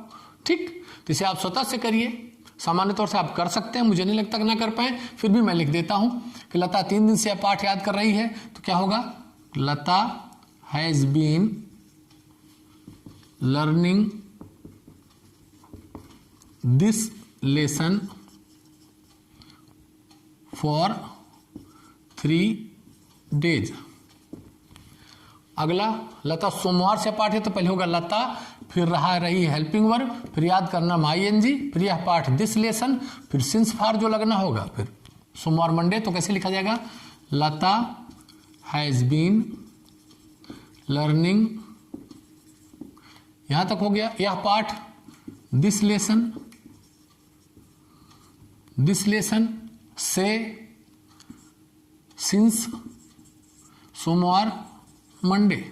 ठीक। तो इसे आप स्वतः से करिए, सामान्य तौर से आप कर सकते हैं, मुझे नहीं लगता कि ना कर पाए, फिर भी मैं लिख देता हूं कि लता 3 दिन से पाठ याद कर रही है, तो क्या होगा, Lata has been learning this lesson for 3 days। अगला लता सोमवार से पाठ है, तो पहले होगा लता, फिर रहा रही हेल्पिंग वर्ब, फिर याद करना ING, फिर यह पाठ दिस लेसन, फिर सिंस फॉर जो लगना होगा, फिर सोमवार मंडे, तो कैसे लिखा जाएगा, लता हैज बीन लर्निंग, यहां तक हो गया, यह पाठ दिस लेसन से सिंस सोमवार मंडे।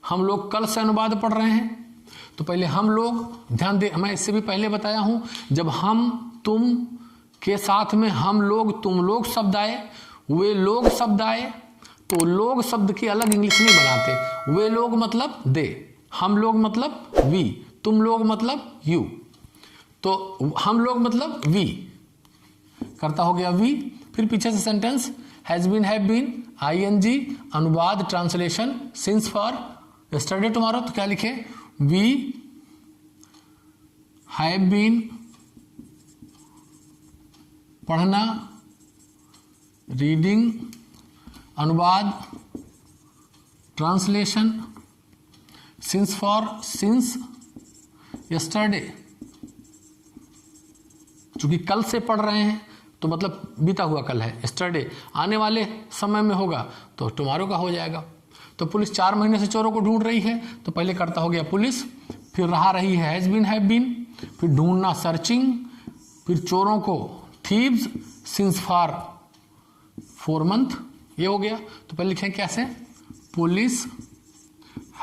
हम लोग कल से अनुवाद पढ़ रहे हैं, तो पहले हम लोग, ध्यान दे, मैं इससे भी पहले बताया हूं, जब हम तुम के साथ में हम लोग तुम लोग शब्द आए, वे लोग शब्द आए, तो लोग शब्द की अलग इंग्लिश नहीं बनाते। वे लोग मतलब दे, हम लोग मतलब वी, तुम लोग मतलब यू, तो हम लोग मतलब वी करता हो गया वी। फिर पीछे से sentence has been, have been, ING, अनुवाद, translation, since, for, yesterday, tomorrow, तो क्या लिखे, वी हैव बीन पढ़ना, रीडिंग, अनुवाद, translation, since, for, since, yesterday, चूंकि कल से पढ़ रहे हैं तो मतलब बीता हुआ कल है, यस्टरडे आने वाले समय में होगा तो टुमारो का हो जाएगा। तो पुलिस 4 महीने से चोरों को ढूंढ रही है, तो पहले करता हो गया पुलिस, फिर रहा रही है हैज बीन, हैव बीन, फिर ढूंढना सर्चिंग, फिर चोरों को थीव्स, सिंस, फॉर 4 मंथ, ये हो गया। तो पहले लिखें कैसे, police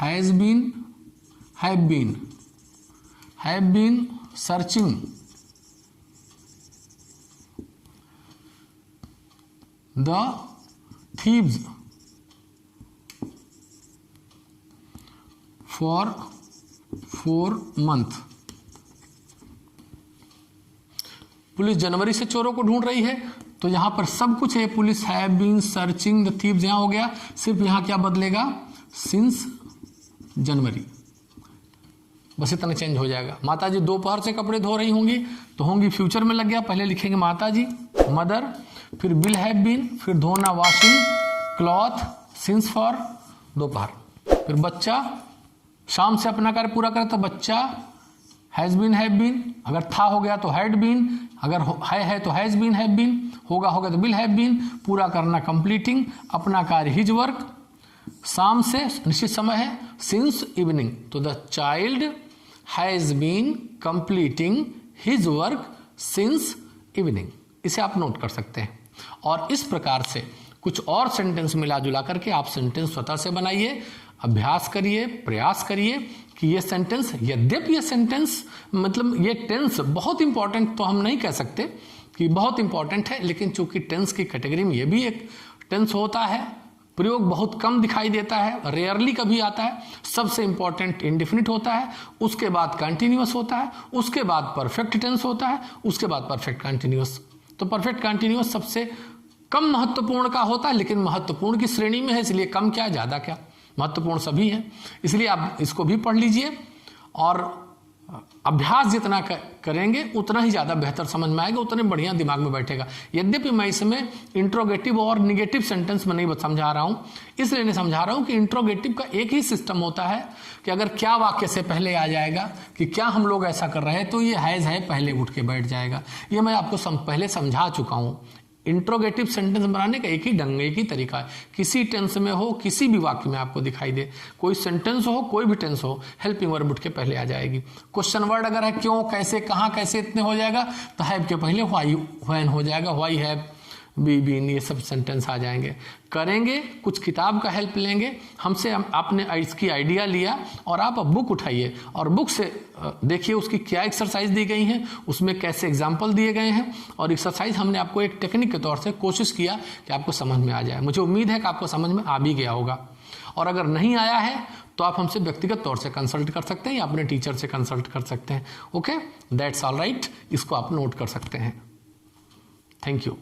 has been, have been searching the thieves for 4 month। Police जनवरी से चोरों को ढूंढ रही है, तो यहां पर सब कुछ है, police have been searching the thieves यहां हो गया, सिर्फ यहां क्या बदलेगा, सिंस जनवरी, बस इतना चेंज हो जाएगा। माता जी दोपहर से कपड़े धो रही होंगी, तो होंगी फ्यूचर में लग गया, पहले लिखेंगे माता जी, मदर, फिर विल हैव बीन, फिर धोना वॉशिंग क्लॉथ, सिंस, फॉर दोपहर, फिर बच्चा शाम से अपना कार्य पूरा करे तो बच्चा हैज बीन, हैव बीन, अगर था हो गया तो हैड बीन, अगर है तो हैज बीन, हैव बीन, होगा तो विल हैव बीन, पूरा करना कंप्लीटिंग, अपना कार्य हिज वर्क, शाम से निश्चित समय है, सिंस इवनिंग, तो the child has been completing his work since evening, इसे आप नोट कर सकते हैं। और इस प्रकार से कुछ और सेंटेंस मिला जुला करके आप सेंटेंस स्वतः से बनाइए, अभ्यास करिए, प्रयास करिए कि ये सेंटेंस, यद्यपि ये सेंटेंस मतलब ये टेंस बहुत इंपॉर्टेंट तो हम नहीं कह सकते कि बहुत इंपॉर्टेंट है, लेकिन चूंकि टेंस की कैटेगरी में ये भी एक टेंस होता है, प्रयोग बहुत कम दिखाई देता है, रेयरली कभी आता है, सबसे इंपॉर्टेंट इंडेफिनिट होता है, उसके बाद कंटिन्यूअस होता है, उसके बाद परफेक्ट टेंस होता है, उसके बाद परफेक्ट कंटिन्यूअस। तो परफेक्ट कंटिन्यूअस सबसे कम महत्वपूर्ण का होता है, लेकिन महत्वपूर्ण की श्रेणी में है, इसलिए कम क्या ज्यादा क्या, महत्वपूर्ण सभी है, इसलिए आप इसको भी पढ़ लीजिए और अभ्यास जितना करेंगे उतना ही ज़्यादा बेहतर समझ में आएगा, उतने बढ़िया दिमाग में बैठेगा। यद्यपि मैं इसमें इंट्रोगेटिव और निगेटिव सेंटेंस में नहीं समझा रहा हूँ, इसलिए नहीं समझा रहा हूँ कि इंट्रोगेटिव का एक ही सिस्टम होता है कि अगर क्या वाक्य से पहले आ जाएगा कि क्या हम लोग ऐसा कर रहे हैं तो ये हैज़ है पहले उठ के बैठ जाएगा। ये मैं आपको पहले समझा चुका हूँ। इंट्रोगेटिव सेंटेंस बनाने का एक ही ढंग, एक ही तरीका है, किसी टेंस में हो, किसी भी वाक्य में आपको दिखाई दे, कोई सेंटेंस हो, कोई भी टेंस हो, हेल्पिंग वर्ब उठ के पहले आ जाएगी। क्वेश्चन वर्ड अगर है क्यों, कैसे, कहाँ, कैसे, इतने हो जाएगा, तो हैव के पहले व्हाई, व्हेन हो जाएगा, व्हाई हैव बी बीन, ये सब सेंटेंस आ जाएंगे। करेंगे, कुछ किताब का हेल्प लेंगे, हमसे आपने इसकी आइडिया लिया और आप बुक उठाइए और बुक से देखिए उसकी क्या एक्सरसाइज दी गई हैं, उसमें कैसे एग्जाम्पल दिए गए हैं, और एक्सरसाइज हमने आपको एक टेक्निक के तौर से कोशिश किया कि आपको समझ में आ जाए। मुझे उम्मीद है कि आपको समझ में आ भी गया होगा, और अगर नहीं आया है तो आप हमसे व्यक्तिगत तौर से कंसल्ट कर सकते हैं या अपने टीचर से कंसल्ट कर सकते हैं। ओके, दैट्स ऑल राइट, इसको आप नोट कर सकते हैं। Thank you.